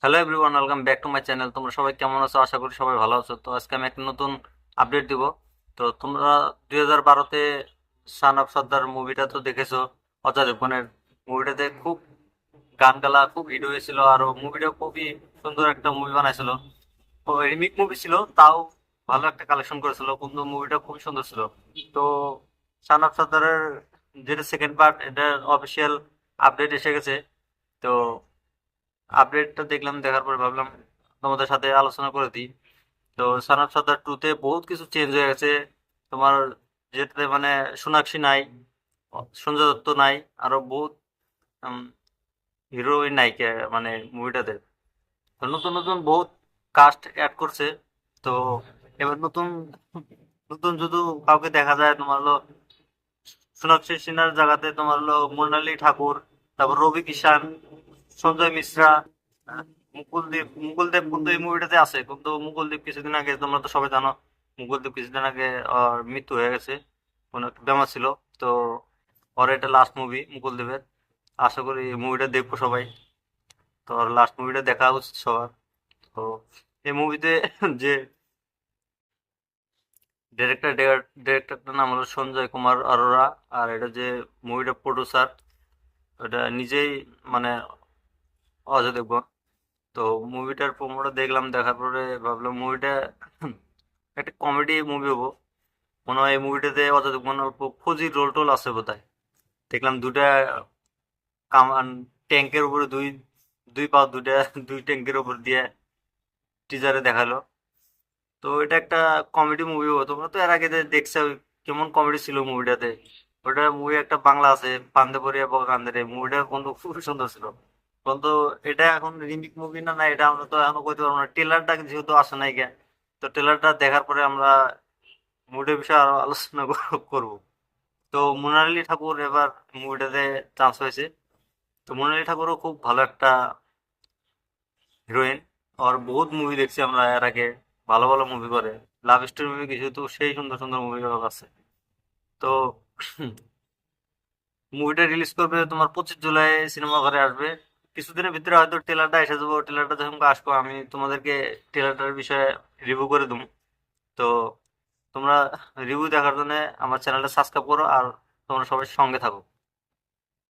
Hello everyone, welcome back to my channel. তোমরা সবাই কেমন আছো? আশা করি সবাই ভালো আছো। তো আজকে আমি একটা নতুন আপডেট দিব। তো তোমরা 2012-তে সান অফ সর্দার মুভিটা তো দেখেছো। অজয় দেবগনের মুভিটাতে খুব গান গালা খুব হিট হয়েছিল, আর মুভিটা খুবই সুন্দর একটা মুভি বানাইছিল। রিমিক মুভি ছিল, তাও ভালো একটা কালেকশন করেছিল, কিন্তু মুভিটা খুবই সুন্দর ছিল। তো সান অফ সর্দারের যেটা সেকেন্ড পার্ট, এটা অফিসিয়াল আপডেট এসে গেছে। তো আপডেটটা দেখলাম, দেখার পরে ভাবলাম তোমাদের সাথে আলোচনা করে দিই। তো সানাব সর্দার টুতে বহুত কিছু চেঞ্জ হয়ে গেছে। তোমার যেটাতে মানে সোনাক্ষী নাই, সঞ্জয় দত্ত নাই, আরো বহুত হিরোইন নায়িকা মানে মুভিটাতে। তো নতুন নতুন বহুত কাস্ট অ্যাড করছে। তো এবার নতুন নতুন যদি কাউকে দেখা যায়, তোমার হলো সোনাক্ষী সিনহার জায়গাতে তোমার হলো মৃণালী ঠাকুর, তারপর রবি কিষান, সঞ্জয় মিশ্রা, মুকুলদেব কিন্তু এই মুভিটাতে আছে। কিন্তু মুকুলদেব কিছুদিন আগে, তোমরা তো সবাই জানো, মুকুলদেব কিছুদিন আগে মৃত্যু হয়ে গেছে, কোনো একটা বেমার ছিল। তো ওর এটা লাস্ট মুভি মুকুলদেবের। আশা করি মুভিটা দেখবো সবাই। তো ওর লাস্ট মুভিটা দেখা উচিত সবার। তো এই মুভিতে যে ডিরেক্টরটার নাম হলো সঞ্জয় কুমার অরোরা। আর এটা যে মুভিটা প্রডিউসার, এটা নিজেই মানে অজয় দেবগন। তো মুভিটার প্রোমোটা দেখলাম, দেখার পরে ভাবলাম মুভিটা একটা কমেডি মুভি হবো। মনে হয় এই মুভিটাতে অজয় দেবগন অল্প ফৌজির রোল টোল আছে বোধহয়। দেখলাম দুটা কামান, ট্যাঙ্কের উপরে দুই দুই পা দুটা দুই ট্যাঙ্কের উপর দিয়ে টিজারে দেখালো। তো এটা একটা কমেডি মুভি হবো। তোমরা তো এর আগে দেখছো কেমন কমেডি ছিল মুভিটাতে। ওটা মুভি একটা বাংলা আছে, পান্তে পড়িয়া বকা কান্দে, মুভিটা কিন্তু খুবই সুন্দর ছিল। কিন্তু এটা এখন রিমিক মুভি না না, এটা আমরা তো এখনো কইতে পারবো না। ট্রেলারটা যেহেতু আসে নাই গে, তো ট্রেলারটা দেখার পরে আমরা মুভিটার বিষয়ে আরো আলোচনা করব। তো মৃণালী ঠাকুর এবার মুভিটাতে চান্স হয়েছে। তো মৃণালী ঠাকুরও খুব ভালো একটা হিরোইন। আর বহুত মুভি দেখছি আমরা এর আগে, ভালো ভালো মুভি করে, লাভ স্টোরি মুভি কিছু তো সেই সুন্দর সুন্দর মুভি আছে। তো মুভিটা রিলিজ করবে তোমার 25 জুলাই, সিনেমা ঘরে আসবে। কিছুদিনের ভিতরে হয়তো ট্রেলারটা এসে যাবো। ট্রেলারটা যখন আসবো আমি তোমাদেরকে ট্রেলারটার বিষয়ে রিভিউ করে দেবো। তো তোমরা রিভিউ দেখার জন্য আমার চ্যানেলটা সাবস্ক্রাইব করো, আর তোমরা সবাই সঙ্গে থাকো।